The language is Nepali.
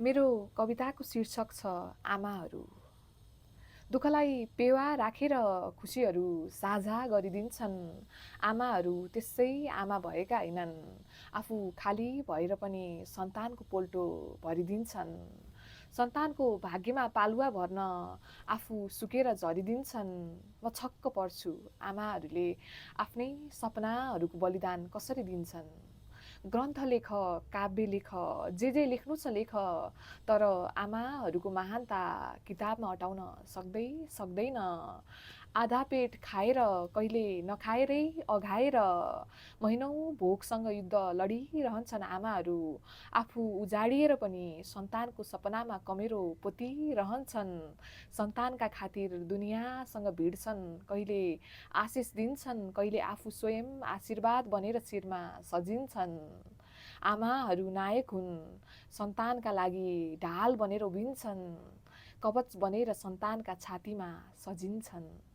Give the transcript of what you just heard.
मेरो कविताको शीर्षक छ आमाहरू। दुःखलाई पेवा राखेर खुसीहरू साझा गरिदिन्छन्। आमाहरू त्यसै आमा भएका होइनन्, आफू खाली भएर पनि सन्तानको पोल्टो भरिदिन्छन्। सन्तानको भाग्यमा पालुवा भर्न आफू सुकेर झरिदिन्छन्। म छक्क पर्छु आमाहरूले आफ्नै सपनाहरूको बलिदान कसरी दिन्छन्। ग्रन्थ लेख, काव्य लेख, जे लेख्नु छ लेख, तर आमाहरूको महानता किताबमा अटाउन सक्दैन। आधा पेट खाएर कहिले नखाएरै अघाएर महिनौँ भोकसँग युद्ध लडिरहन्छन् आमाहरू। आफू उजाडिएर पनि सन्तानको सपनामा कमेरो पोतिरहन्छन्। सन्तानका खातिर दुनियाँसँग भिड्छन्, कहिले आशिष दिन्छन्, कहिले आफू स्वयं आशीर्वाद बनेर शिरमा सजिन्छन्। आमाहरू नायक हुन्, सन्तानका लागि ढाल बनेर उभिन्छन्, कवच बनेर सन्तानका छातीमा सजिन्छन्।